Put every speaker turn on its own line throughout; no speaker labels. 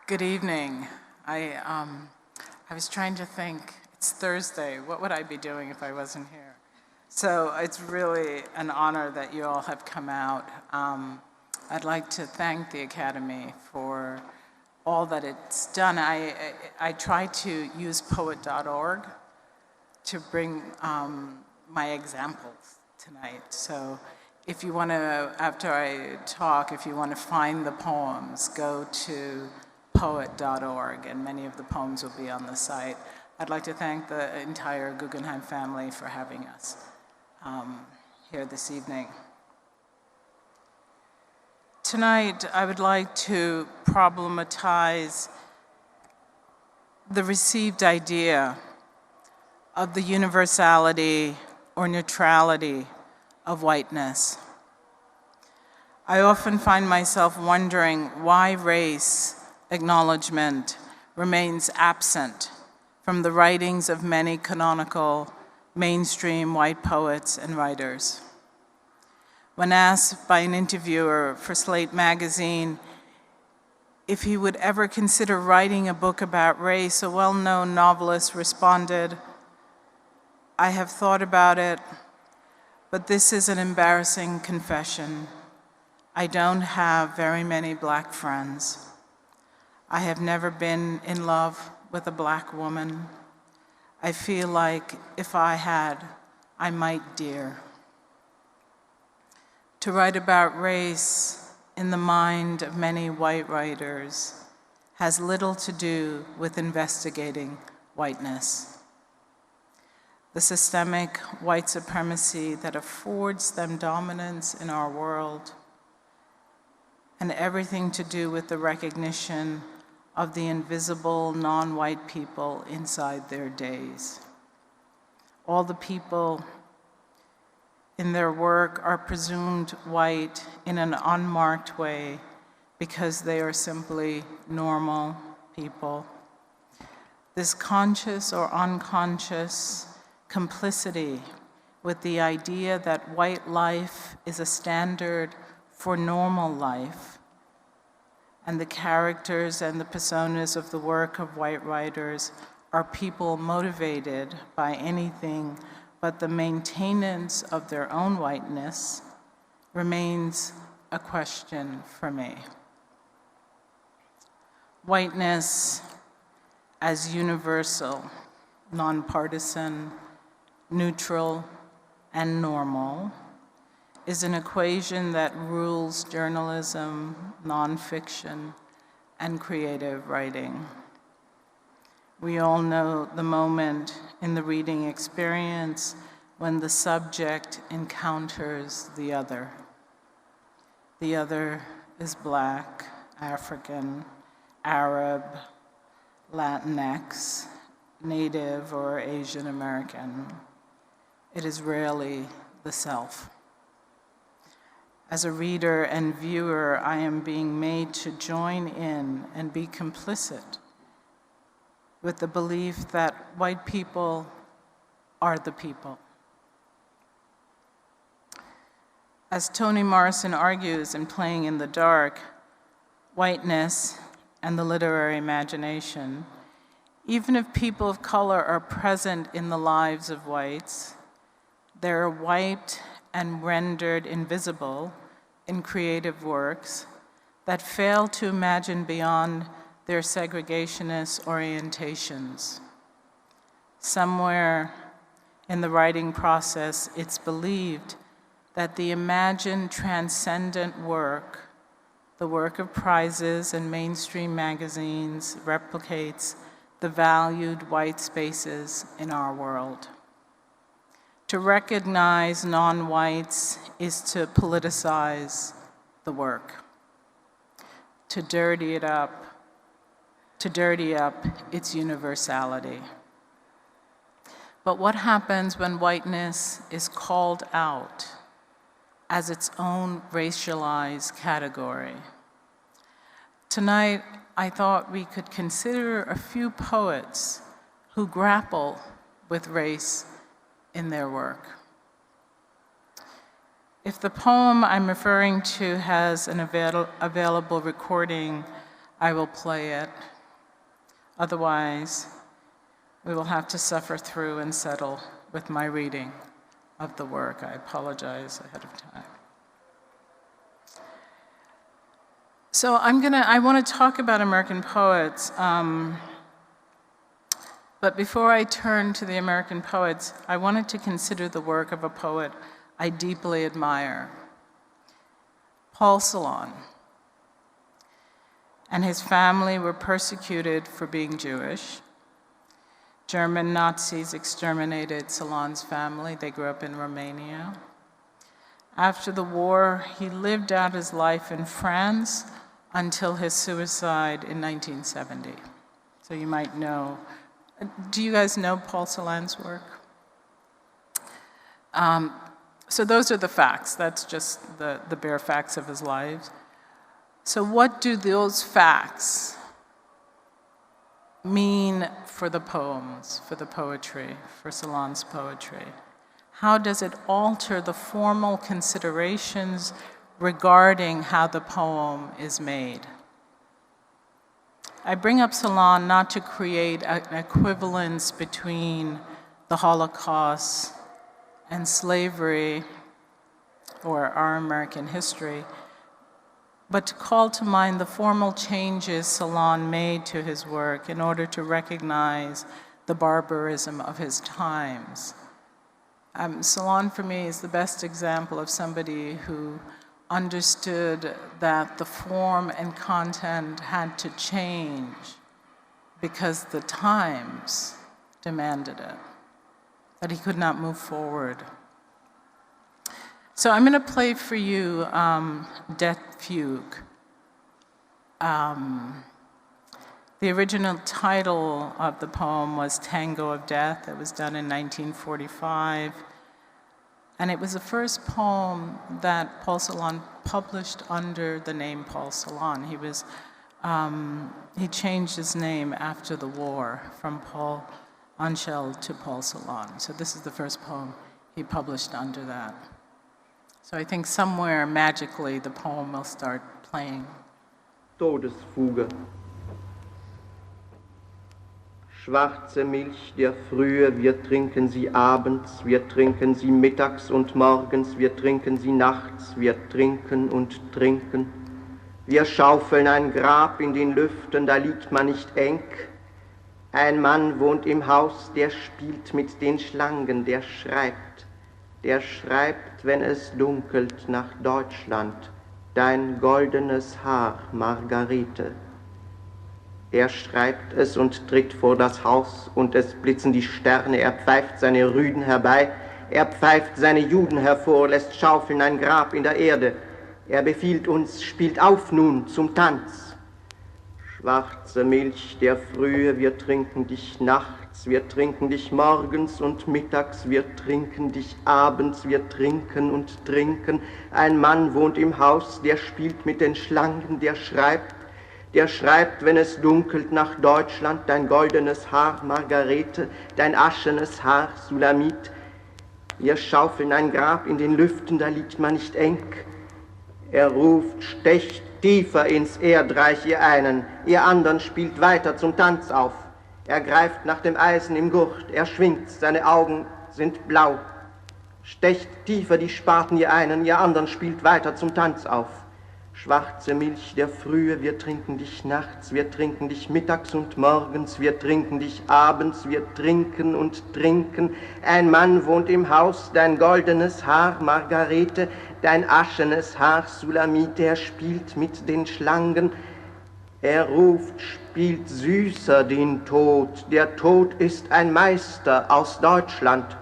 Good evening. I was trying to think, it's Thursday, what would I be doing if I wasn't here? So it's really an honor that you all have come out. I'd like to thank the Academy for all that it's done. I try to use Poets.org to bring my examples tonight. So if you want to, after I talk, if you want to find the poems, go to Poets.org, and many of the poems will be on the site. I'd like to thank the entire Guggenheim family for having us here this evening. Tonight, I would like to problematize the received idea of the universality or neutrality of whiteness. I often find myself wondering why race acknowledgement remains absent from the writings of many canonical mainstream white poets and writers. When asked by an interviewer for Slate magazine if he would ever consider writing a book about race, a well-known novelist responded, "I have thought about it, but this is an embarrassing confession. I don't have very many Black friends. I have never been in love with a Black woman. I feel like if I had, I might dare." To write about race in the mind of many white writers has little to do with investigating whiteness. The systemic white supremacy that affords them dominance in our world, and everything to do with the recognition of the invisible non-white people inside their days. All the people in their work are presumed white in an unmarked way because they are simply normal people. This conscious or unconscious complicity with the idea that white life is a standard for normal life, and the characters and the personas of the work of white writers are people motivated by anything but the maintenance of their own whiteness, remains a question for me. Whiteness as universal, nonpartisan, neutral, and normal is an equation that rules journalism, nonfiction, and creative writing. We all know the moment in the reading experience when the subject encounters the other. The other is Black, African, Arab, Latinx, Native, or Asian American. It is rarely the self. As a reader and viewer, I am being made to join in and be complicit with the belief that white people are the people. As Toni Morrison argues in Playing in the Dark, whiteness and the literary imagination, even if people of color are present in the lives of whites, they're wiped and rendered invisible in creative works that fail to imagine beyond their segregationist orientations. Somewhere in the writing process, it's believed that the imagined transcendent work, the work of prizes and mainstream magazines, replicates the valued white spaces in our world. To recognize non-whites is to politicize the work, to dirty up its universality. But what happens when whiteness is called out as its own racialized category? Tonight, I thought we could consider a few poets who grapple with race in their work. If the poem I'm referring to has an available recording, I will play it. Otherwise, we will have to suffer through and settle with my reading of the work. I apologize ahead of time. So I want to talk about American poets, but before I turn to the American poets, I wanted to consider the work of a poet I deeply admire, Paul Celan. And his family were persecuted for being Jewish. German Nazis exterminated Celan's family. They grew up in Romania. After the war, he lived out his life in France until his suicide in 1970. So you might know. Do you guys know Paul Celan's work? So those are the facts. That's just the bare facts of his life. So what do those facts mean for the poems, for the poetry, for Celan's poetry? How does it alter the formal considerations regarding how the poem is made? I bring up Celan not to create an equivalence between the Holocaust and slavery or our American history, but to call to mind the formal changes Celan made to his work in order to recognize the barbarism of his times. Celan, for me, is the best example of somebody who understood that the form and content had to change because the times demanded it, that he could not move forward. So I'm going to play for you Death Fugue. The original title of the poem was Tango of Death. It was done in 1945. And it was the first poem that Paul Celan published under the name Paul Celan. He changed his name after the war from Paul Anschel to Paul Celan. So this is the first poem he published under that. So I think somewhere magically the poem will start playing.
Todesfuge. Schwarze Milch der Frühe, wir trinken sie abends, wir trinken sie mittags und morgens, wir trinken sie nachts, wir trinken und trinken. Wir schaufeln ein Grab in den Lüften, da liegt man nicht eng. Ein Mann wohnt im Haus, der spielt mit den Schlangen, der schreibt, wenn es dunkelt, nach Deutschland, dein goldenes Haar, Margarete. Er schreibt es und tritt vor das Haus, und es blitzen die Sterne, er pfeift seine Rüden herbei, er pfeift seine Juden hervor, lässt schaufeln ein Grab in der Erde. Er befiehlt uns, spielt auf nun zum Tanz. Schwarze Milch der Frühe, wir trinken dich nachts, wir trinken dich morgens und mittags, wir trinken dich abends, wir trinken und trinken. Ein Mann wohnt im Haus, der spielt mit den Schlangen, der schreibt, wenn es dunkelt, nach Deutschland, dein goldenes Haar, Margarete, dein aschenes Haar, Sulamit. Wir schaufeln ein Grab in den Lüften, da liegt man nicht eng. Er ruft, stecht tiefer ins Erdreich, ihr einen, ihr anderen spielt weiter zum Tanz auf. Er greift nach dem Eisen im Gurt, er schwingt, seine Augen sind blau. Stecht tiefer die Spaten, ihr einen, ihr anderen spielt weiter zum Tanz auf. Schwarze Milch der Frühe, wir trinken dich nachts, wir trinken dich mittags und morgens, wir trinken dich abends, wir trinken und trinken. Ein Mann wohnt im Haus, dein goldenes Haar, Margarete, dein aschenes Haar, Sulamite, er spielt mit den Schlangen. Er ruft, spielt süßer den Tod, der Tod ist ein Meister aus Deutschland.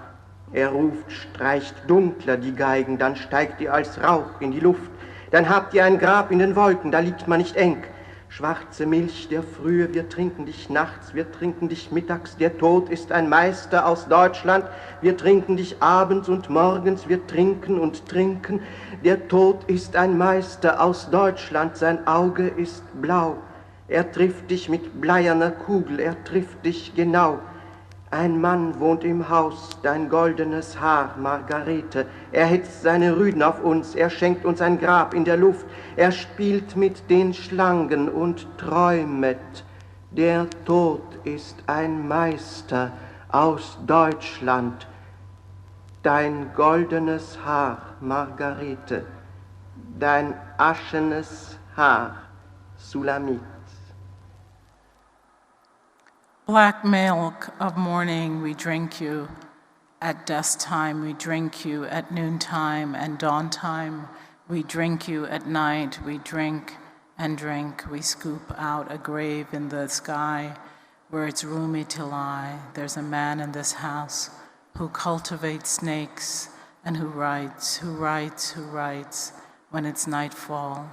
Er ruft, streicht dunkler die Geigen, dann steigt ihr als Rauch in die Luft. Dann habt ihr ein Grab in den Wolken, da liegt man nicht eng. Schwarze Milch der Frühe, wir trinken dich nachts, wir trinken dich mittags, der Tod ist ein Meister aus Deutschland. Wir trinken dich abends und morgens, wir trinken und trinken. Der Tod ist ein Meister aus Deutschland, sein Auge ist blau. Er trifft dich mit bleierner Kugel, er trifft dich genau. Ein Mann wohnt im Haus, dein goldenes Haar, Margarete. Er hetzt seine Rüden auf uns, er schenkt uns ein Grab in der Luft. Er spielt mit den Schlangen und träumet. Der Tod ist ein Meister aus Deutschland. Dein goldenes Haar, Margarete. Dein aschenes Haar, Sulamit.
Black milk of morning we drink you, at dusk time we drink you, at noontime and dawn time we drink you, at night we drink and drink. We scoop out a grave in the sky where it's roomy to lie. There's a man in this house who cultivates snakes and who writes when it's nightfall.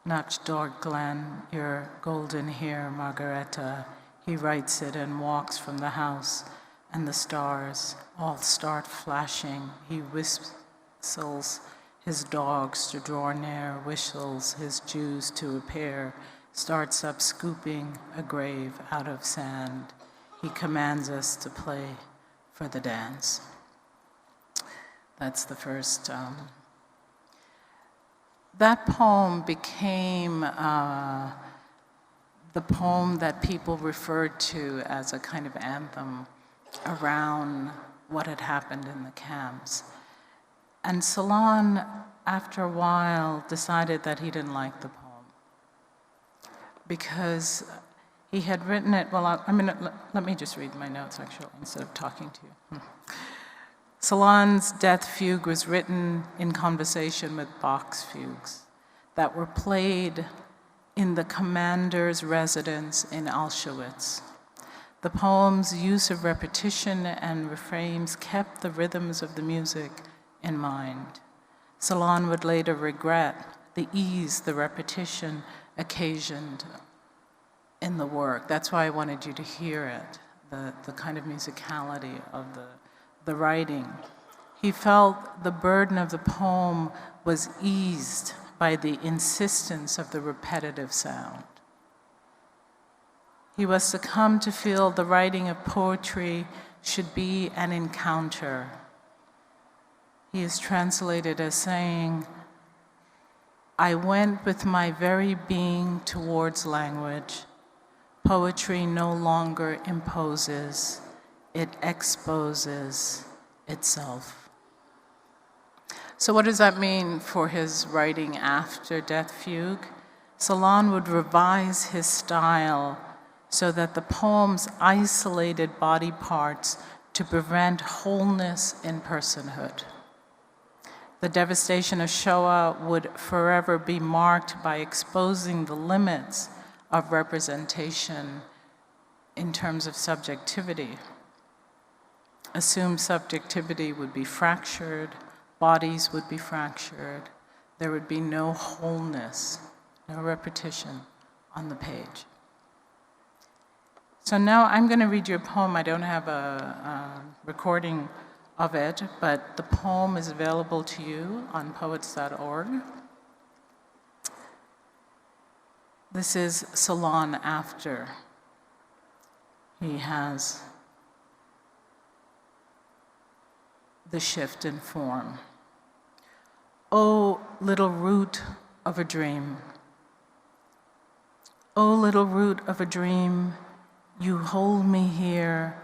Nach dark Glen, your golden hair, Margareta. He writes it and walks from the house, and the stars all start flashing. He whistles his dogs to draw near, whistles his Jews to appear, starts up scooping a grave out of sand. He commands us to play for the dance. That's the first. That poem became the poem that people referred to as a kind of anthem around what had happened in the camps. And Salon, after a while, decided that he didn't like the poem because he had written it, let me just read my notes actually instead of talking to you. Salon's Death Fugue was written in conversation with Bach's fugues that were played in the commander's residence in Auschwitz. The poem's use of repetition and refrains kept the rhythms of the music in mind. Salon would later regret the ease the repetition occasioned in the work. That's why I wanted you to hear it, the kind of musicality of the writing. He felt the burden of the poem was eased by the insistence of the repetitive sound. He was to come to feel the writing of poetry should be an encounter. He is translated as saying, I went with my very being towards language. Poetry no longer imposes, it exposes itself. So what does that mean for his writing after Death Fugue? Salon would revise his style so that the poems isolated body parts to prevent wholeness in personhood. The devastation of Shoah would forever be marked by exposing the limits of representation in terms of subjectivity. Assumed subjectivity would be fractured, bodies would be fractured, there would be no wholeness, no repetition on the page. So now I'm going to read you a poem. I don't have a recording of it, but the poem is available to you on Poets.org. This is Salon after. He has the shift in form. Oh, little root of a dream. Oh, little root of a dream, you hold me here,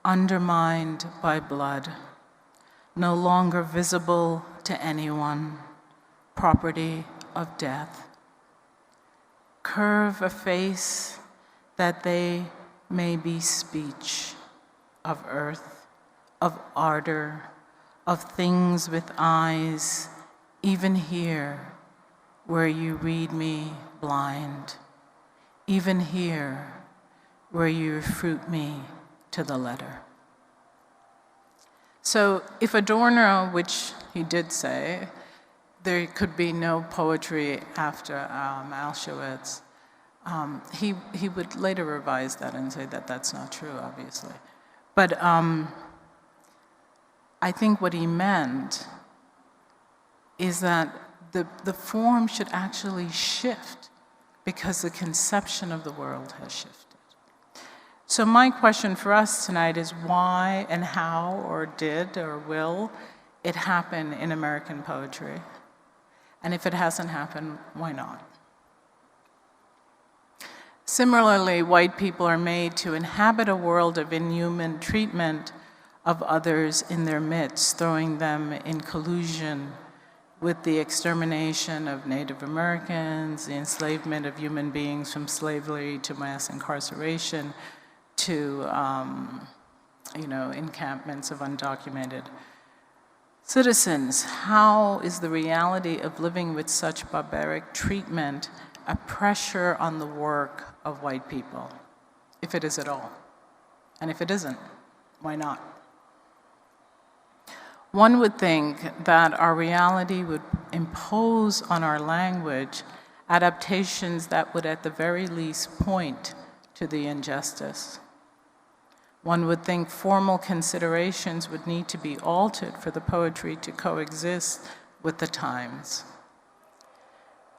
undermined by blood, no longer visible to anyone, property of death. Curve a face that they may be speech of earth, of ardor, of things with eyes, even here where you read me blind. even here where you refute me to the letter. So if Adorno, which he did say, there could be no poetry after Auschwitz, he would later revise that and say that that's not true, obviously. But I think what he meant is that the form should actually shift because the conception of the world has shifted. So my question for us tonight is why and how or did or will it happen in American poetry? And if it hasn't happened, why not? Similarly, white people are made to inhabit a world of inhuman treatment of others in their midst, throwing them in collusion with the extermination of Native Americans, the enslavement of human beings from slavery to mass incarceration, to encampments of undocumented citizens. How is the reality of living with such barbaric treatment a pressure on the work of white people, if it is at all? And if it isn't, why not? One would think that our reality would impose on our language adaptations that would at the very least point to the injustice. One would think formal considerations would need to be altered for the poetry to coexist with the times.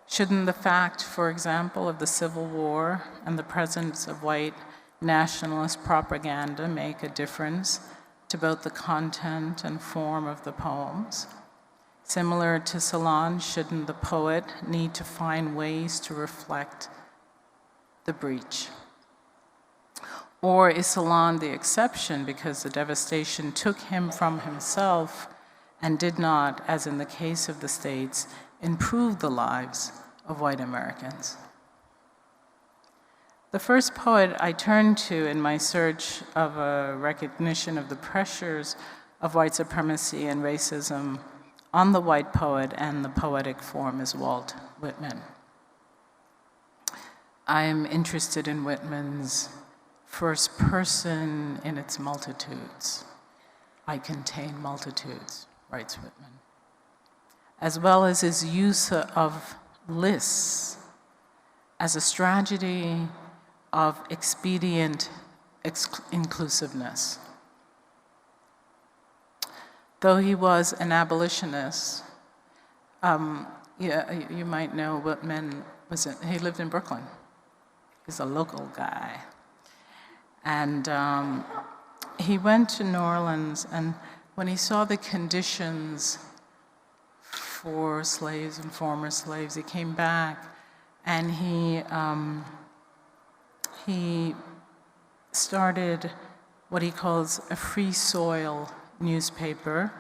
Shouldn't the fact, for example, of the Civil War and the presence of white nationalist propaganda make a difference to both the content and form of the poems? Similar to Solange, shouldn't the poet need to find ways to reflect the breach? Or is Solange the exception because the devastation took him from himself and did not, as in the case of the States, improve the lives of white Americans? The first poet I turned to in my search of a recognition of the pressures of white supremacy and racism on the white poet and the poetic form is Walt Whitman. I am interested in Whitman's first person in its multitudes. I contain multitudes, writes Whitman, as well as his use of lists as a strategy of expedient inclusiveness. Though he was an abolitionist, you might know Whitman he lived in Brooklyn. He's a local guy. And he went to New Orleans, and when he saw the conditions for slaves and former slaves, he came back and he started what he calls a free soil newspaper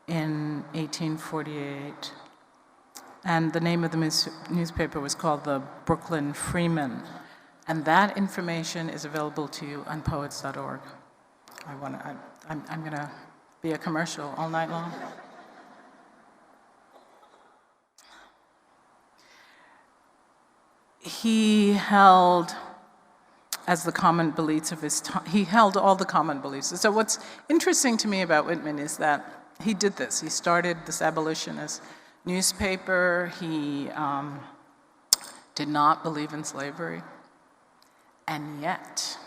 in 1848. And the name of the newspaper was called the Brooklyn Freeman. And that information is available to you on Poets.org. I'm gonna be a commercial all night long. He held, as the common beliefs of his time, he held all the common beliefs. So what's interesting to me about Whitman is that he did this. He started this abolitionist newspaper. He did not believe in slavery. And yet,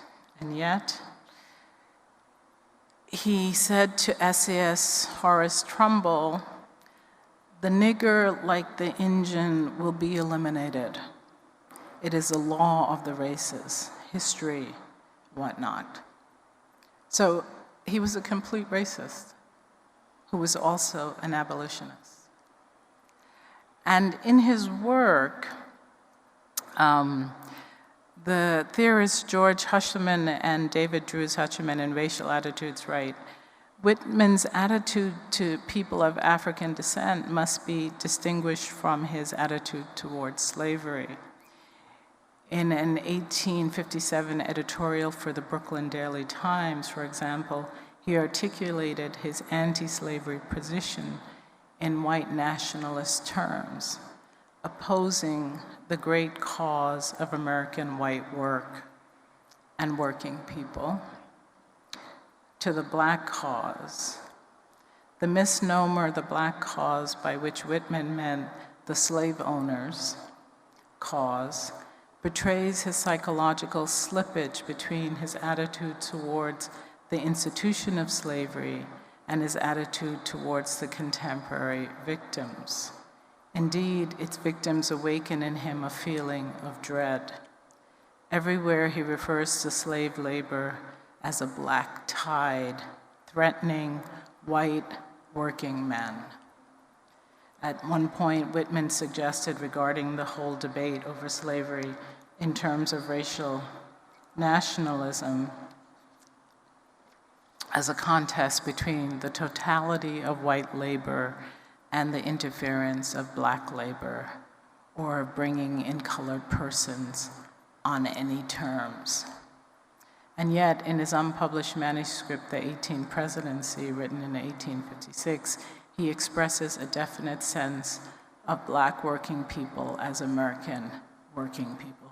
he said to essayist Horace Trumbull, "The nigger, like the Injun, will be eliminated. It is a law of the races, history, whatnot." So he was a complete racist who was also an abolitionist. And in his work, the theorists George Husserman and David Drews Hutcherman in Racial Attitudes write, Whitman's attitude to people of African descent must be distinguished from his attitude towards slavery. In an 1857 editorial for the Brooklyn Daily Times, for example, he articulated his anti-slavery position in white nationalist terms. opposing the great cause of American white work and working people to the Black cause. The misnomer, the Black cause, by which Whitman meant the slave owners' cause, betrays his psychological slippage between his attitude towards the institution of slavery and his attitude towards the contemporary victims. Indeed, its victims awaken in him a feeling of dread. Everywhere he refers to slave labor as a black tide, threatening white working men. At one point, Whitman suggested regarding the whole debate over slavery in terms of racial nationalism as a contest between the totality of white labor and the interference of Black labor, or bringing in colored persons on any terms. And yet, in his unpublished manuscript, The 18th Presidency, written in 1856, he expresses a definite sense of Black working people as American working people,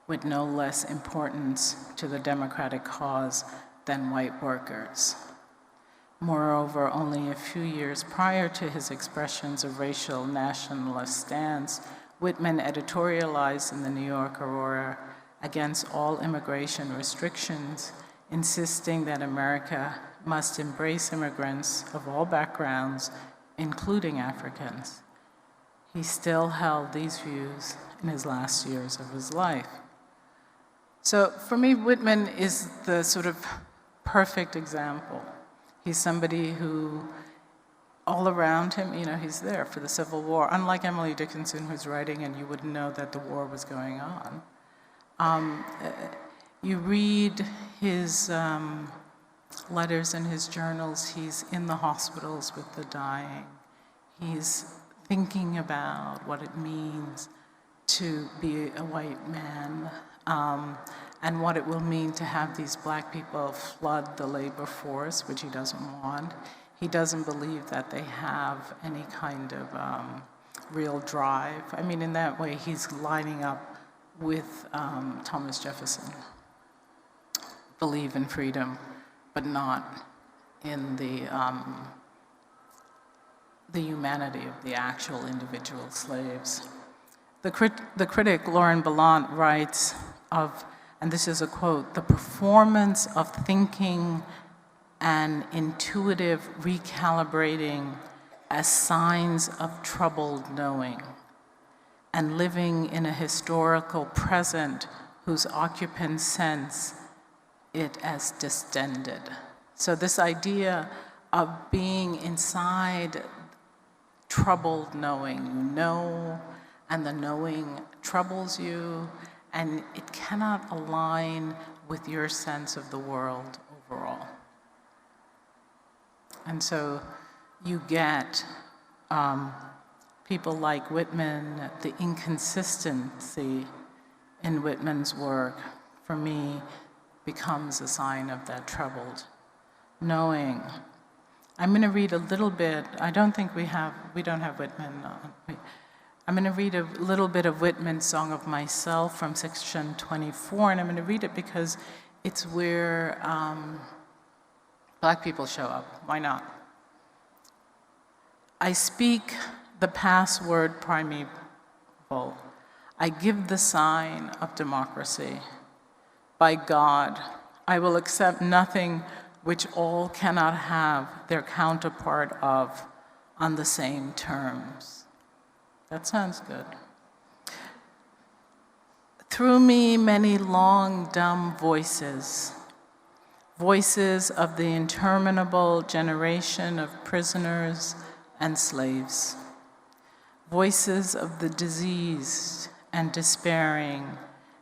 with no less importance to the democratic cause than white workers. Moreover, only a few years prior to his expressions of racial nationalist stance, Whitman editorialized in the New York Aurora against all immigration restrictions, insisting that America must embrace immigrants of all backgrounds, including Africans. He still held these views in his last years of his life. So for me, Whitman is the sort of perfect example. He's somebody who, all around him, he's there for the Civil War. Unlike Emily Dickinson, who's writing and you wouldn't know that the war was going on. You read his letters and his journals, he's in the hospitals with the dying. He's thinking about what it means to be a white man, and what it will mean to have these Black people flood the labor force, which he doesn't want. He doesn't believe that they have any kind of real drive. I mean, in that way, he's lining up with Thomas Jefferson. Believe in freedom, but not in the humanity of the actual individual slaves. The critic Lauren Ballant writes of, and this is a quote, "The performance of thinking and intuitive recalibrating as signs of troubled knowing, and living in a historical present whose occupants sense it as distended." So this idea of being inside troubled knowing, you know, and the knowing troubles you, and it cannot align with your sense of the world overall. And so you get people like Whitman, the inconsistency in Whitman's work, for me, becomes a sign of that troubled knowing. I'm going to read a little bit. I don't think we don't have Whitman. I'm going to read a little bit of Whitman's Song of Myself from section 24, and I'm going to read it because it's where Black people show up. Why not? I speak the password primeval. I give the sign of democracy. By God, I will accept nothing which all cannot have their counterpart of on the same terms. That sounds good. Through me, many long, dumb voices, voices of the interminable generation of prisoners and slaves, voices of the diseased and despairing,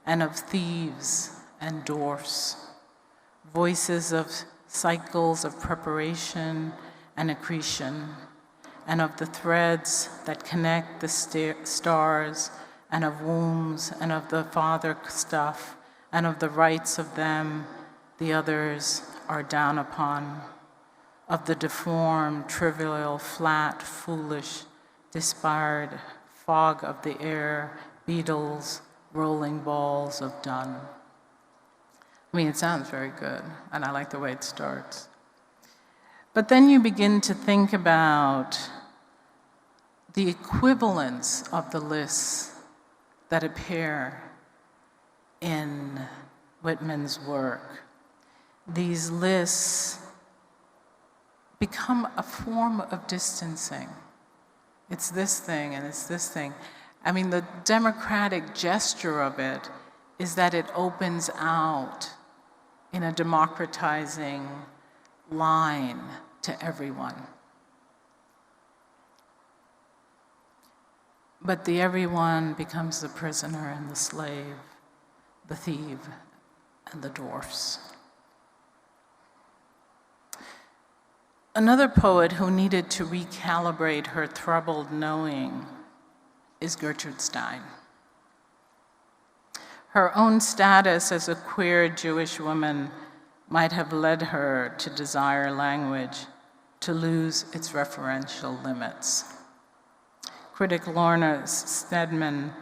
and of thieves and dwarfs, voices of cycles of preparation and accretion, and of the threads that connect the stars, and of wombs, and of the father stuff, and of the rights of them the others are down upon, of the deformed, trivial, flat, foolish, disbarred fog of the air, beetles, rolling balls of dun. I mean, it sounds very good, and I like the way it starts. But then you begin to think about the equivalence of the lists that appear in Whitman's work. These lists become a form of distancing. It's this thing and it's this thing. I mean, the democratic gesture of it is that it opens out in a democratizing line to everyone. But the everyone becomes the prisoner and the slave, the thief and the dwarfs. Another poet who needed to recalibrate her troubled knowing is Gertrude Stein. Her own status as a queer Jewish woman might have led her to desire language to lose its referential limits. Critic Lorna Stedman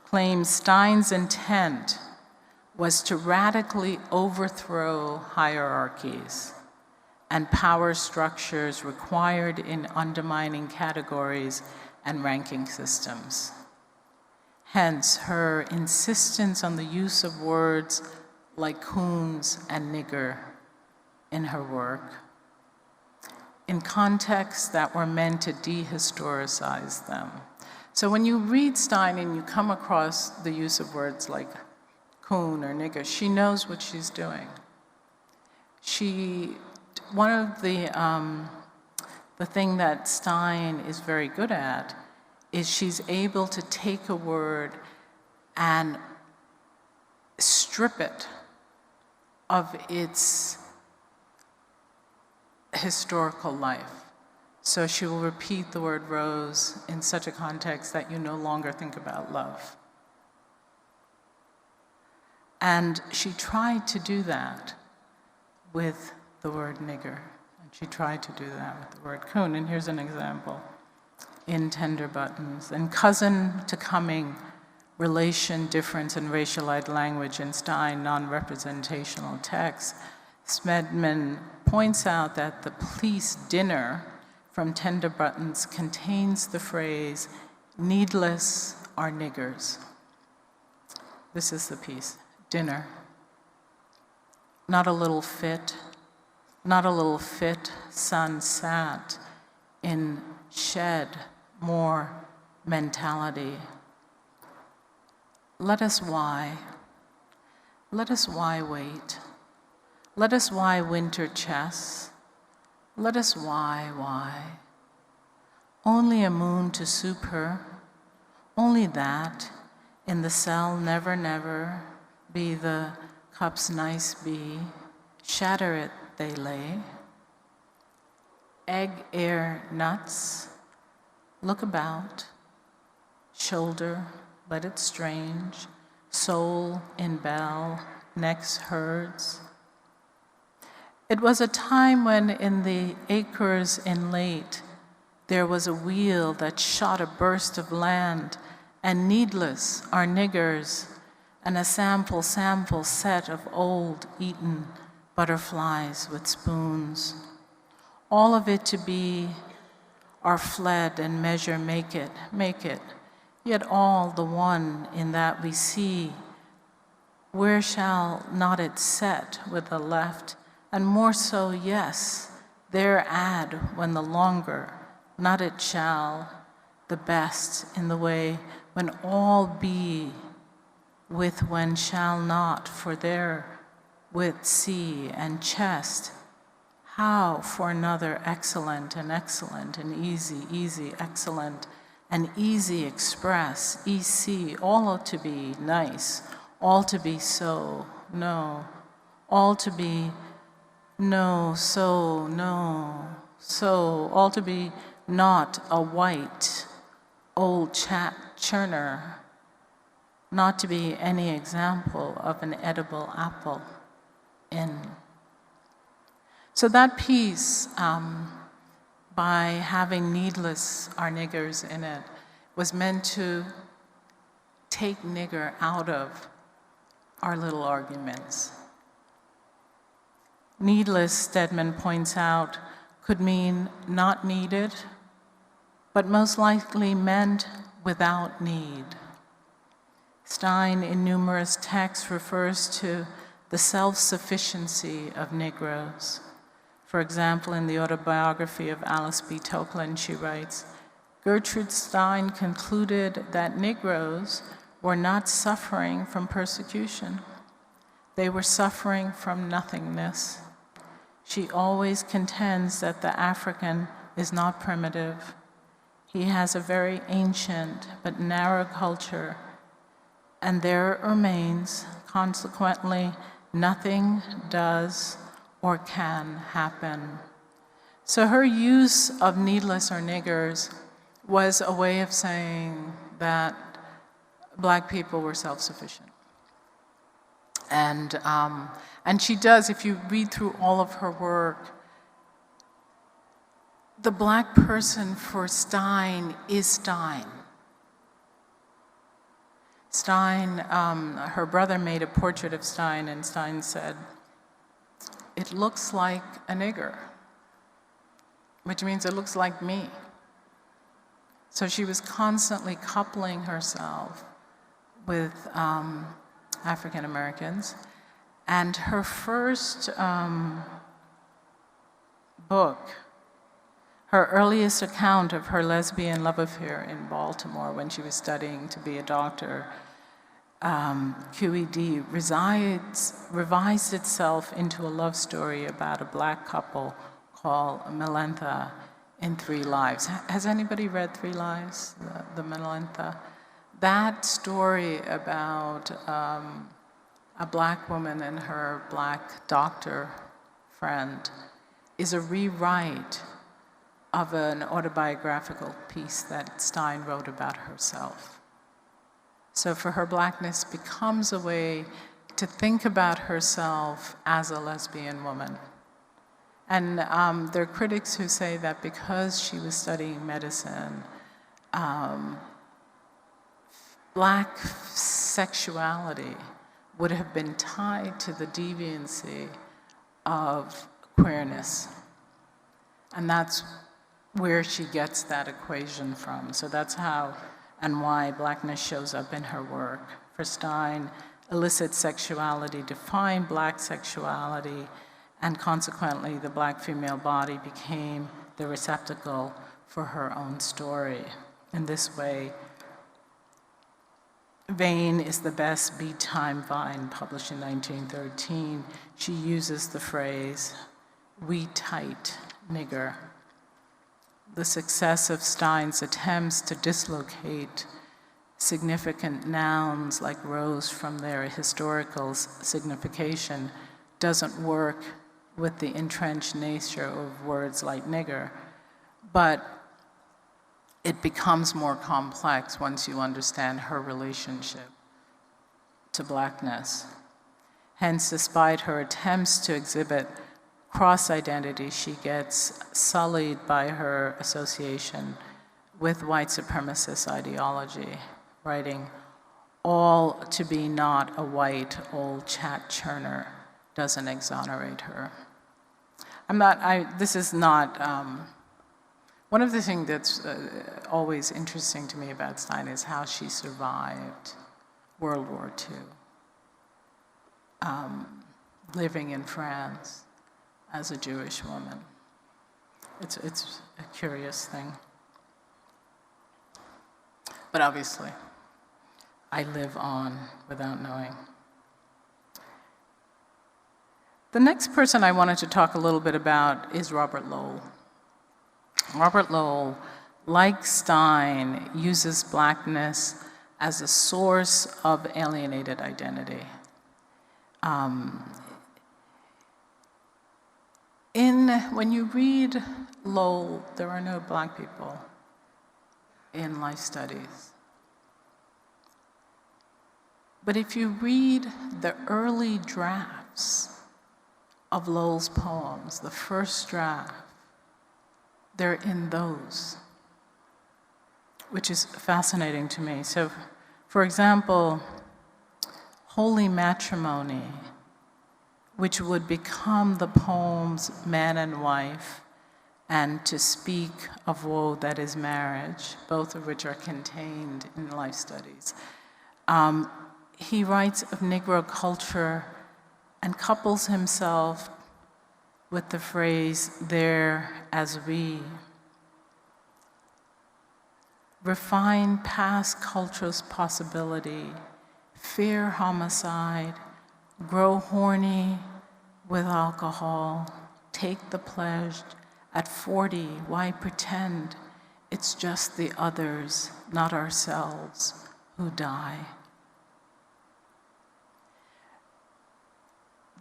claims Stein's intent was to radically overthrow hierarchies and power structures required in undermining categories and ranking systems. Hence, her insistence on the use of words like coons and nigger in her work, in contexts that were meant to dehistoricize them. So when you read Stein and you come across the use of words like coon or nigger, she knows what she's doing. One of the thing that Stein is very good at is she's able to take a word and strip it of its historical life. So she will repeat the word rose in such a context that you no longer think about love. And she tried to do that with the word nigger. And she tried to do that with the word coon. And here's an example in Tender Buttons. And cousin to coming, relation, difference, and racialized language in Stein non-representational text, Stedman points out that the police dinner from Tender Buttons contains the phrase, needless are niggers. This is the piece, dinner. Not a little fit, sun sat in shed more mentality. Let us why wait. Let us why winter chess. Let us why. Only a moon to soup her, only that, in the cell never, be the cup's nice bee, shatter it they lay. Egg, air, nuts, look about, shoulder, let it strange, soul in bell, necks herds. It was a time when in the acres in late, there was a wheel that shot a burst of land, and needless are niggers, and a sample set of old eaten butterflies with spoons. All of it to be are fled and measure make it, yet all the one in that we see. Where shall not it set with the left, and more so, yes, there add when the longer, not it shall, the best in the way when all be with when shall not, for there with sea and chest, how for another excellent and easy, excellent, and easy express, EC, all to be nice, all to be so, no, all to be no, so, all to be not a white, old chat churner, not to be any example of an edible apple in. So that piece, by having needless are niggers in it, was meant to take nigger out of our little arguments. Needless, Stedman points out, could mean not needed, but most likely meant without need. Stein, in numerous texts, refers to the self-sufficiency of Negroes. For example, in the autobiography of Alice B. Toklan, she writes, Gertrude Stein concluded that Negroes were not suffering from persecution. They were suffering from nothingness. She always contends that the African is not primitive. He has a very ancient but narrow culture, and there remains, consequently, nothing does or can happen. So her use of needless or niggers was a way of saying that Black people were self-sufficient. And she does, if you read through all of her work, the Black person for Stein is Stein. Stein, her brother made a portrait of Stein, and Stein said, "It looks like a nigger," which means it looks like me. So she was constantly coupling herself with African Americans. And her first book, her earliest account of her lesbian love affair in Baltimore when she was studying to be a doctor, QED, revised itself into a love story about a Black couple called Melantha in 3 Lives. Has anybody read 3 Lives, the Melantha? That story about a Black woman and her Black doctor friend is a rewrite of an autobiographical piece that Stein wrote about herself. So for her, Blackness becomes a way to think about herself as a lesbian woman. And there are critics who say that because she was studying medicine, Black sexuality would have been tied to the deviancy of queerness. And that's where she gets that equation from. So that's how and why Blackness shows up in her work. For Stein, illicit sexuality defined Black sexuality, and consequently the Black female body became the receptacle for her own story. In this way, Vane is the best beat-time vine, published in 1913. She uses the phrase, "we tight nigger." The success of Stein's attempts to dislocate significant nouns like rose from their historical signification doesn't work with the entrenched nature of words like nigger, but it becomes more complex once you understand her relationship to Blackness. Hence, despite her attempts to exhibit cross-identity, she gets sullied by her association with white supremacist ideology, writing, "All to be not a white old chat churner doesn't exonerate her." This is not, one of the things that's always interesting to me about Stein is how she survived World War II, living in France as a Jewish woman. It's a curious thing. But obviously, I live on without knowing. The next person I wanted to talk a little bit about is Robert Lowell. Robert Lowell, like Stein, uses Blackness as a source of alienated identity. When you read Lowell, there are no Black people in life studies. But if you read the early drafts of Lowell's poems, the first draft, they're in those. which is fascinating to me. So, for example, Holy Matrimony, which would become the poems Man and Wife and To Speak of Woe That Is Marriage, both of which are contained in life studies. He writes of Negro culture and couples himself with the phrase, there as we. Refine past culture's possibility, fear homicide, grow horny with alcohol, take the pledge. At 40, why pretend it's just the others, not ourselves, who die?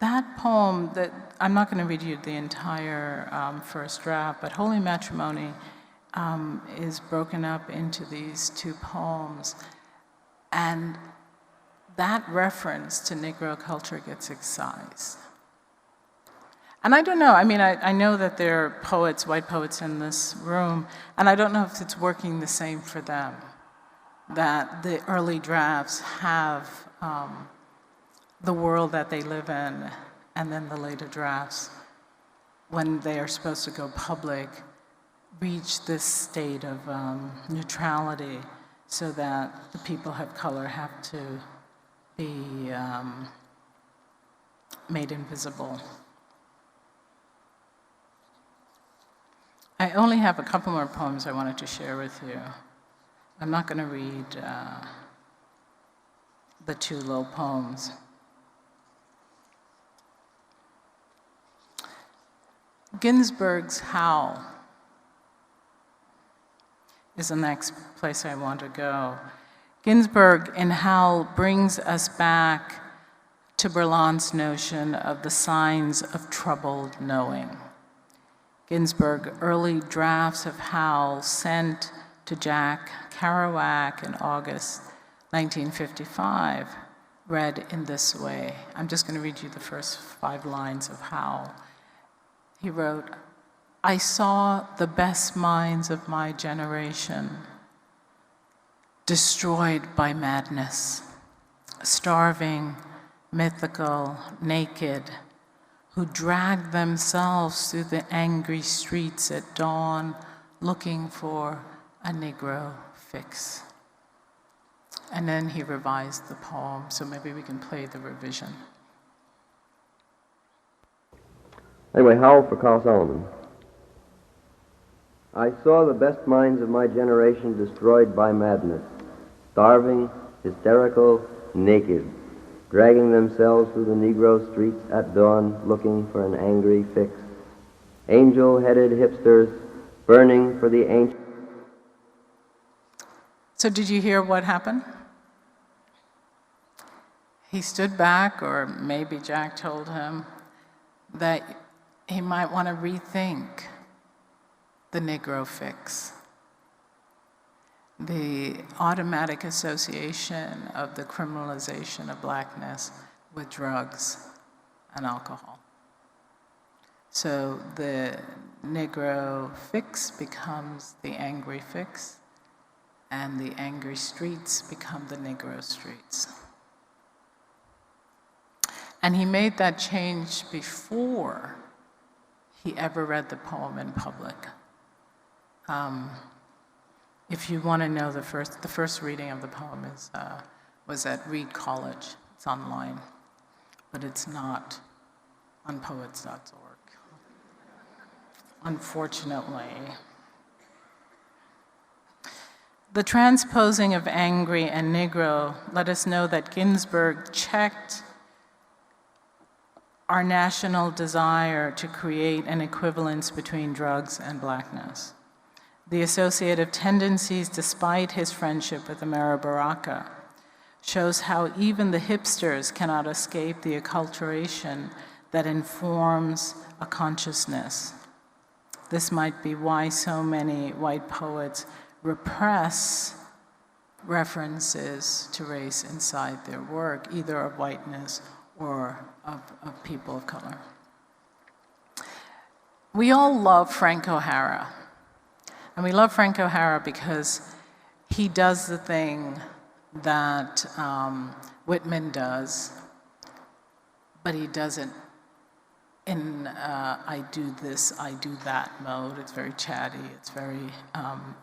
That poem, that I'm not going to read you the entire first draft, but Holy Matrimony is broken up into these two poems, and that reference to Negro culture gets excised. And I don't know, I mean, I know that there are poets, white poets in this room, and I don't know if it's working the same for them, that the early drafts have the world that they live in, and then the later drafts, when they are supposed to go public, reach this state of neutrality so that the people of color have to be made invisible. I only have a couple more poems I wanted to share with you. I'm not going to read the two little poems. Ginsberg's Howl is the next place I want to go. Ginsberg in Howl brings us back to Berlant's notion of the signs of troubled knowing. Ginsberg, early drafts of Howl sent to Jack Kerouac in August 1955, read in this way. I'm just going to read you the first 5 lines of Howl. He wrote, I saw the best minds of my generation destroyed by madness, starving, mythical, naked, who dragged themselves through the angry streets at dawn looking for a Negro fix. And then he revised the poem, so maybe we can play the revision.
Anyway, Howl for Carl Solomon. I saw the best minds of my generation destroyed by madness, starving, hysterical, naked, dragging themselves through the Negro streets at dawn looking for an angry fix. Angel-headed hipsters burning for the ancient.
So did you hear what happened? He stood back, or maybe Jack told him, that he might want to rethink the Negro fix, the automatic association of the criminalization of blackness with drugs and alcohol. So the Negro fix becomes the angry fix, and the angry streets become the Negro streets. And he made that change before he ever read the poem in public. If you want to know the first reading of the poem was at Reed College. It's online, but it's not on Poets.org, unfortunately. The transposing of angry and Negro let us know that Ginsberg checked our national desire to create an equivalence between drugs and blackness. The associative tendencies, despite his friendship with Amara Baraka, shows how even the hipsters cannot escape the acculturation that informs a consciousness. This might be why so many white poets repress references to race inside their work, either of whiteness or of people of color. We all love Frank O'Hara. And we love Frank O'Hara because he does the thing that Whitman does, but he does it in I do this, I do that mode. It's very chatty, it's very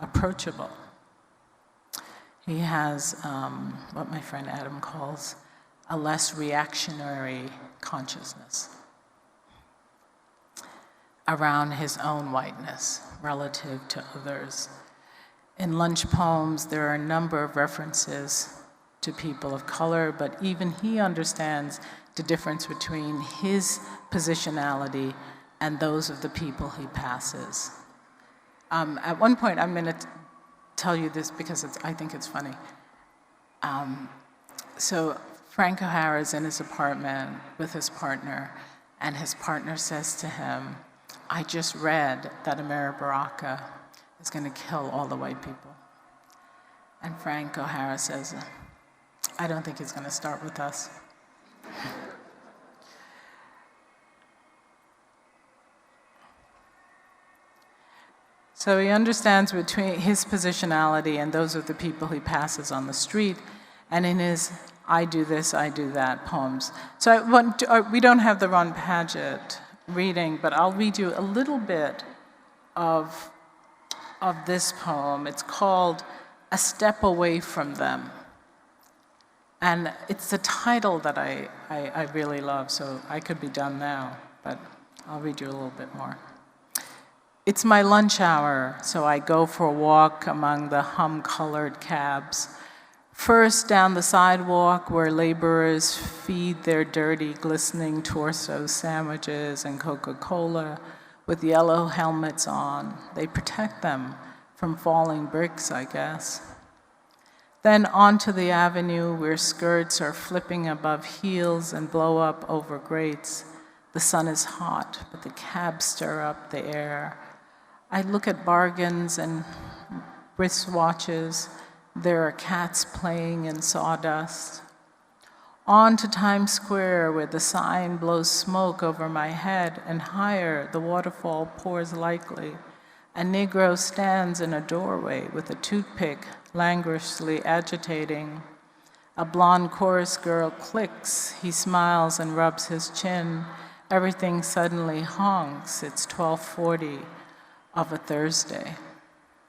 approachable. He has what my friend Adam calls a less reactionary consciousness around his own whiteness relative to others. In Lunch Poems, there are a number of references to people of color, but even he understands the difference between his positionality and those of the people he passes. At one point, I'm going to tell you this because I think it's funny. So Frank O'Hara's in his apartment with his partner, and his partner says to him, I just read that Amiri Baraka is going to kill all the white people. And Frank O'Hara says, I don't think he's going to start with us. So he understands between his positionality and those of the people he passes on the street, and in his I do this, I do that poems. So we don't have the Ron Padgett reading, but I'll read you a little bit of this poem. It's called A Step Away from Them. And it's the title that I really love, so I could be done now, but I'll read you a little bit more. It's my lunch hour, so I go for a walk among the hum-colored cabs. First, down the sidewalk where laborers feed their dirty, glistening torso sandwiches and Coca-Cola with yellow helmets on. They protect them from falling bricks, I guess. Then onto the avenue where skirts are flipping above heels and blow up over grates. The sun is hot, but the cabs stir up the air. I look at bargains and wristwatches. There are cats playing in sawdust. On to Times Square, where the sign blows smoke over my head, and higher the waterfall pours lightly. A Negro stands in a doorway with a toothpick languorously agitating. A blonde chorus girl clicks. He smiles and rubs his chin. Everything suddenly honks. It's 12:40 of a Thursday.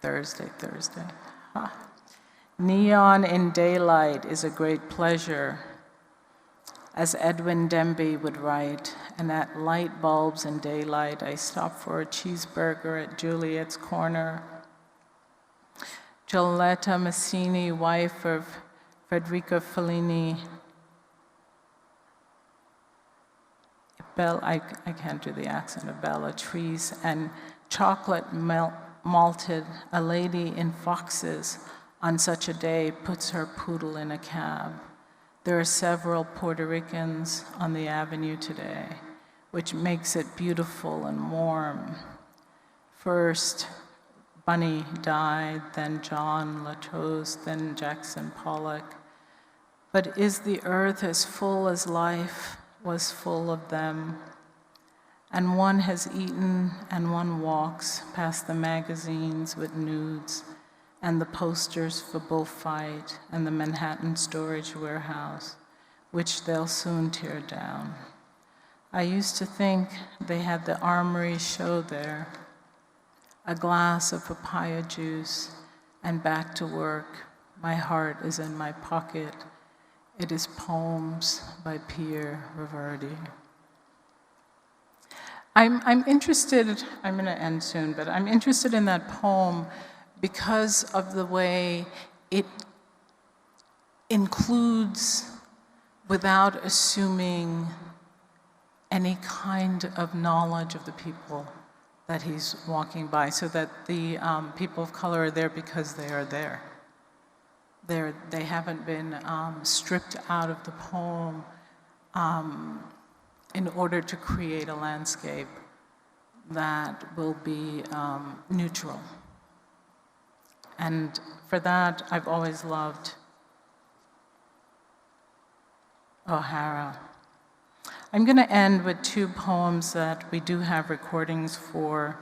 Thursday. Huh. Neon in daylight is a great pleasure, as Edwin Demby would write, and at light bulbs in daylight, I stop for a cheeseburger at Juliet's Corner. Giulietta Massini, wife of Federico Fellini. I can't do the accent of Bellatrix, and chocolate malted, a lady in foxes on such a day puts her poodle in a cab. There are several Puerto Ricans on the avenue today, which makes it beautiful and warm. First, Bunny died, then John Latoste, then Jackson Pollock. But is the earth as full as life was full of them? And one has eaten and one walks past the magazines with nudes and the posters for Bullfight and the Manhattan Storage Warehouse, which they'll soon tear down. I used to think they had the Armory show there, a glass of papaya juice, and back to work. My heart is in my pocket. It is Poems by Pierre Reverdy. I'm interested, I'm going to end soon, but I'm interested in that poem because of the way it includes, without assuming any kind of knowledge of the people that he's walking by, so that the people of color are there because they are there. They haven't been stripped out of the poem in order to create a landscape that will be neutral. And for that, I've always loved O'Hara. I'm going to end with two poems that we do have recordings for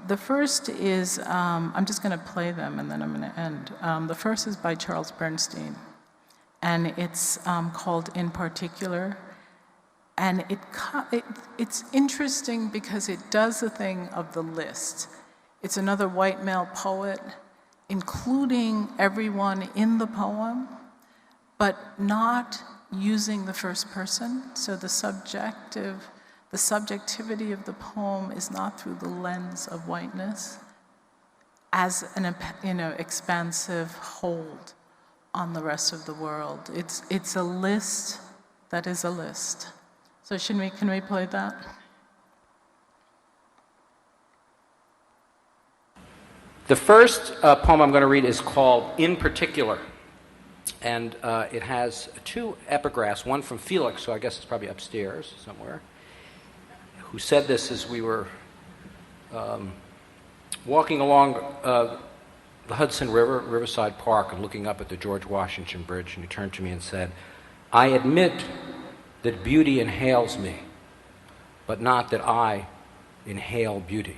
The first is, I'm just going to play them and then I'm going to end. The first is by Charles Bernstein, and it's called In Particular. And it's interesting because it does the thing of the list. It's another white male poet, including everyone in the poem, but not using the first person. So the subjectivity of the poem is not through the lens of whiteness as an expansive hold on the rest of the world. It's a list that is a list. So can we play that?
The first poem I'm going to read is called In Particular. And it has two epigraphs, one from Felix, who I guess is probably upstairs somewhere, who said this as we were walking along the Hudson River, Riverside Park, and looking up at the George Washington Bridge, and he turned to me and said, "I admit that beauty inhales me, but not that I inhale beauty."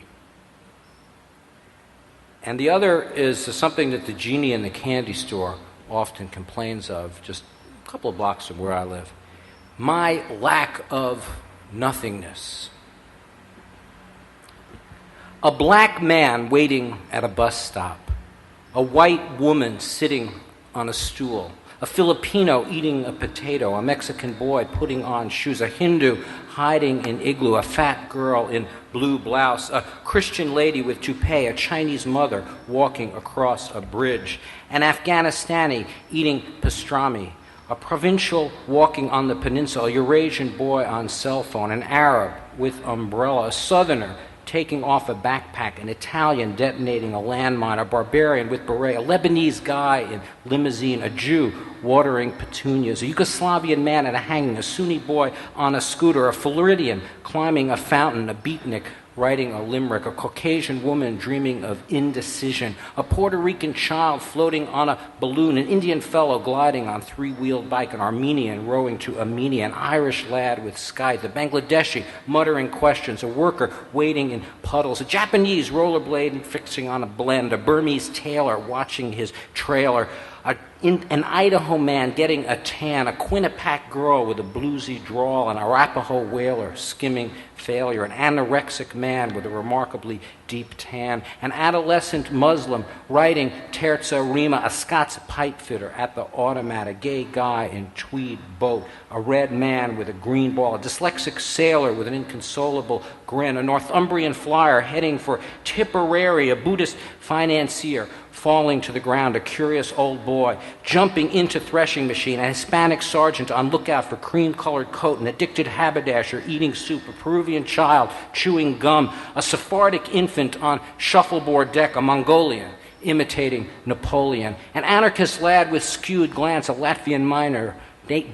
And the other is something that the genie in the candy store often complains of, just a couple of blocks from where I live. My lack of nothingness. A black man waiting at a bus stop, a white woman sitting on a stool, a Filipino eating a potato, a Mexican boy putting on shoes, a Hindu hiding in igloo, a fat girl in blue blouse, a Christian lady with toupee, a Chinese mother walking across a bridge, an Afghanistani eating pastrami, a provincial walking on the peninsula, a Eurasian boy on cell phone, an Arab with umbrella, a southerner taking off a backpack, an Italian detonating a landmine, a barbarian with beret, a Lebanese guy in limousine, a Jew watering petunias, a Yugoslavian man at a hanging, a Sunni boy on a scooter, a Floridian climbing a fountain, a beatnik writing a limerick, a Caucasian woman dreaming of indecision, a Puerto Rican child floating on a balloon, an Indian fellow gliding on three-wheeled bike, an Armenian rowing to Armenia, an Irish lad with scythe, a Bangladeshi muttering questions, a worker wading in puddles, a Japanese rollerblade fixing on a blend, a Burmese tailor watching his trailer, an Idaho man getting a tan, a Quinnipiac girl with a bluesy drawl, an Arapaho whaler skimming failure, an anorexic man with a remarkably deep tan, an adolescent Muslim writing terza rima, a Scots pipefitter at the automat, a gay guy in tweed boat, a red man with a green ball, a dyslexic sailor with an inconsolable grin, a Northumbrian flyer heading for Tipperary, a Buddhist financier falling to the ground, a curious old boy jumping into threshing machine, a Hispanic sergeant on lookout for cream-colored coat, an addicted haberdasher eating soup, a Peruvian child chewing gum, a Sephardic infant on shuffleboard deck, a Mongolian imitating Napoleon, an anarchist lad with skewed glance, a Latvian miner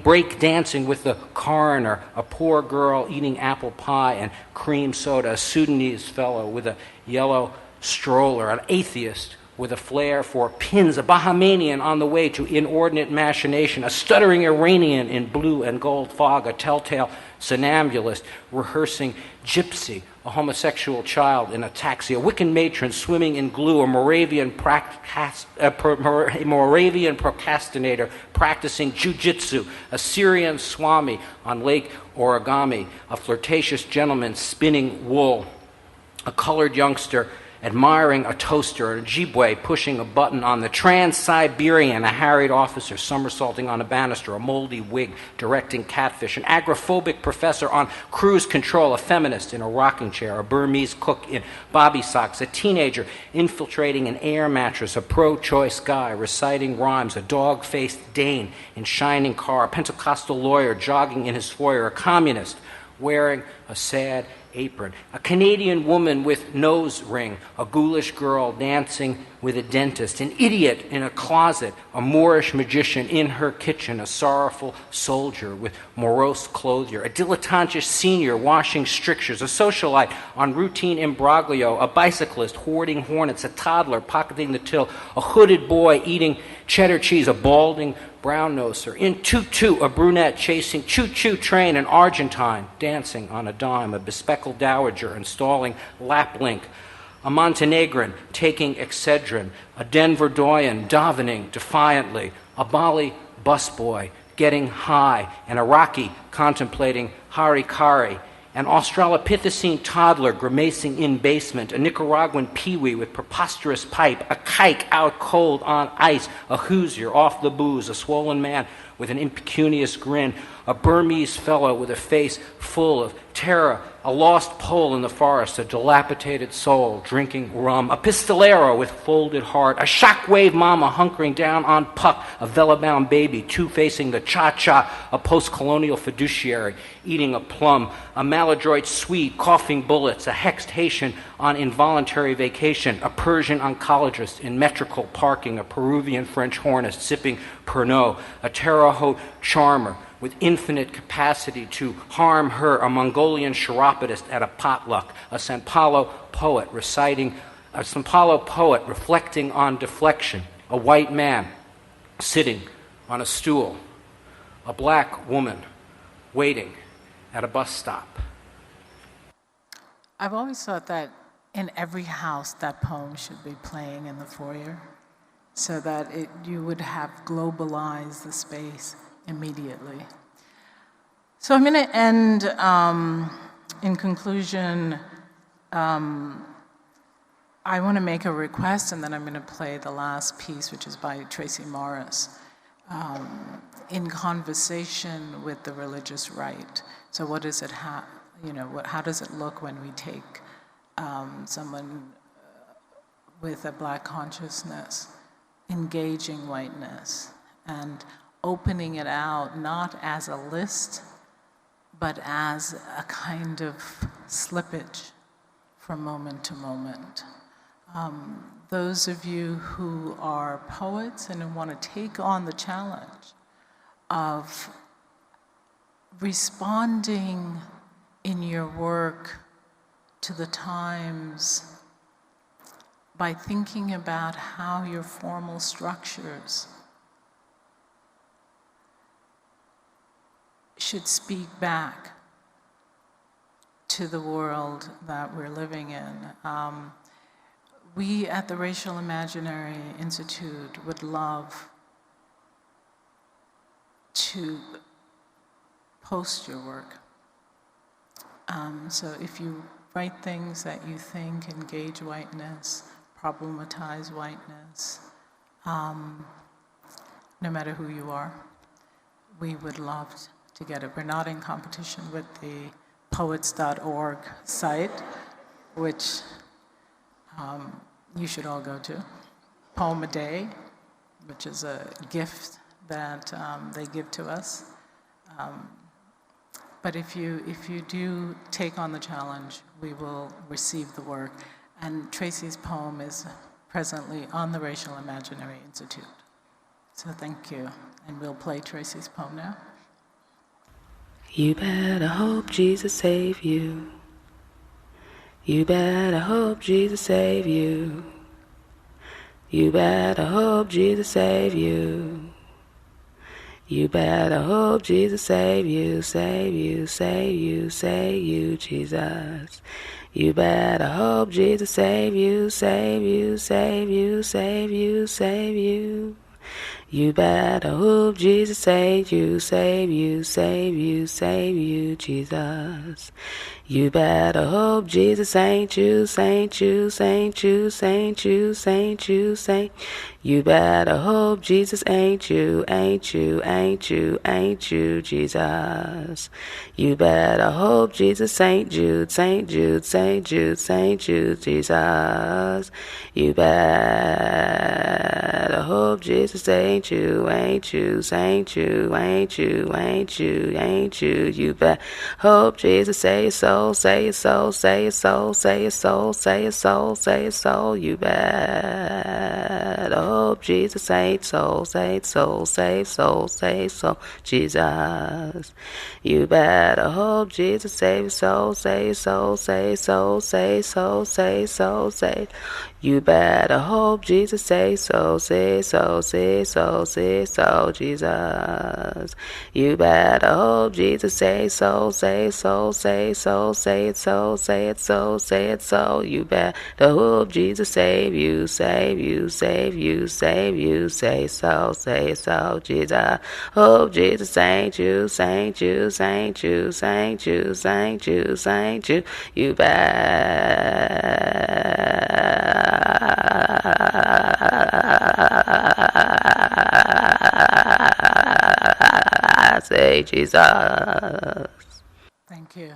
break dancing with the coroner, a poor girl eating apple pie and cream soda, a Sudanese fellow with a yellow stroller, an atheist with a flair for pins, a Bahamian on the way to inordinate machination, a stuttering Iranian in blue and gold fog, a telltale somnambulist rehearsing gypsy, a homosexual child in a taxi, a Wiccan matron swimming in glue, a Moravian procrastinator practicing jujitsu, a Syrian swami on Lake Origami, a flirtatious gentleman spinning wool, a colored youngster admiring a toaster, a Ojibwe pushing a button on the Trans-Siberian, a harried officer somersaulting on a banister, a moldy wig directing catfish, an agoraphobic professor on cruise control, a feminist in a rocking chair, a Burmese cook in bobby socks, a teenager infiltrating an air mattress, a pro-choice guy reciting rhymes, a dog-faced Dane in shining car, a Pentecostal lawyer jogging in his foyer, a communist wearing a sad apron, a Canadian woman with nose ring, a ghoulish girl dancing with a dentist, an idiot in a closet, a Moorish magician in her kitchen, a sorrowful soldier with morose clothier, a dilettantish senior washing strictures, a socialite on routine imbroglio, a bicyclist hoarding hornets, a toddler pocketing the till, a hooded boy eating cheddar cheese, a balding brown noser in tutu, a brunette chasing choo-choo train, an Argentine dancing on a dime, a bespectacled dowager installing lap link, a Montenegrin taking Excedrin, a Denverdoyan davening defiantly, a Bali busboy getting high, an Iraqi contemplating harikari, an Australopithecine toddler grimacing in basement, a Nicaraguan peewee with preposterous pipe, a kike out cold on ice, a Hoosier off the booze, a swollen man with an impecunious grin, a Burmese fellow with a face full of terror, a lost pole in the forest, a dilapidated soul drinking rum, a pistolero with folded heart, a shockwave mama hunkering down on Puck, a vela-bound baby, two facing the cha-cha, a post-colonial fiduciary eating a plum, a maladroit Swede coughing bullets, a hexed Haitian on involuntary vacation, a Persian oncologist in metrical parking, a Peruvian French hornist sipping Pernod, a Terre Haute charmer with infinite capacity to harm her, a Mongolian chiropodist at a potluck, a Sao Paulo poet reflecting on deflection, a white man sitting on a stool, a black woman waiting at a bus stop.
I've always thought that in every house that poem should be playing in the foyer so that you would have globalized the space immediately. So I'm going to end, in conclusion, I want to make a request and then I'm going to play the last piece, which is by Tracy Morris, in conversation with the religious right. So what does it have, how does it look when we take someone with a black consciousness engaging whiteness and opening it out not as a list, but as a kind of slippage from moment to moment. Those of you who are poets and who want to take on the challenge of responding in your work to the times by thinking about how your formal structures should speak back to the world that we're living in. We at the Racial Imaginary Institute would love to post your work. So if you write things that you think engage whiteness, problematize whiteness, no matter who you are, we would love to get it. We're not in competition with the Poets.org site, which you should all go to. Poem a day, which is a gift that they give to us. But if you do take on the challenge, we will receive the work. And Tracy's poem is presently on the Racial Imaginary Institute. So thank you. And we'll play Tracy's poem now.
You better hope Jesus save you. You better hope Jesus save you. You better hope Jesus save you. You better hope Jesus save you, save you, save you, save you, Jesus. You better hope Jesus save you, save you, save you, save you, save you. You better hope Jesus save you, save you, save you, save you, Jesus. You better hope Jesus ain't you, saint you, saint you, saint you, saint you, saint. You better hope Jesus ain't you, ain't you, ain't you, ain't you, Jesus. You better hope Jesus Saint Jude, Saint Jude, Saint Jude, Saint Jude, Jesus. You better hope Jesus ain't you, ain't you, Saint you, ain't you, ain't you, ain't you. You better hope Jesus say your soul, say your soul, say your soul, say your soul, say your soul, say your soul. You better hope hope Jesus saved soul, saved soul, saved soul, saved soul, Jesus. You better hope Jesus saved soul, saved soul, saved soul, saved soul, saved soul, saved. You better hope Jesus saved soul, saved soul, saved soul, saved soul, Jesus. You better hope Jesus saved soul, saved soul, saved soul, saved soul, saved soul, saved soul. You better hope Jesus save you, save you, save you, save you, say so, Jesus. Hope Jesus saint you, saint you, saint you, saint you, saint you, saint you. You better say Jesus.
Thank you.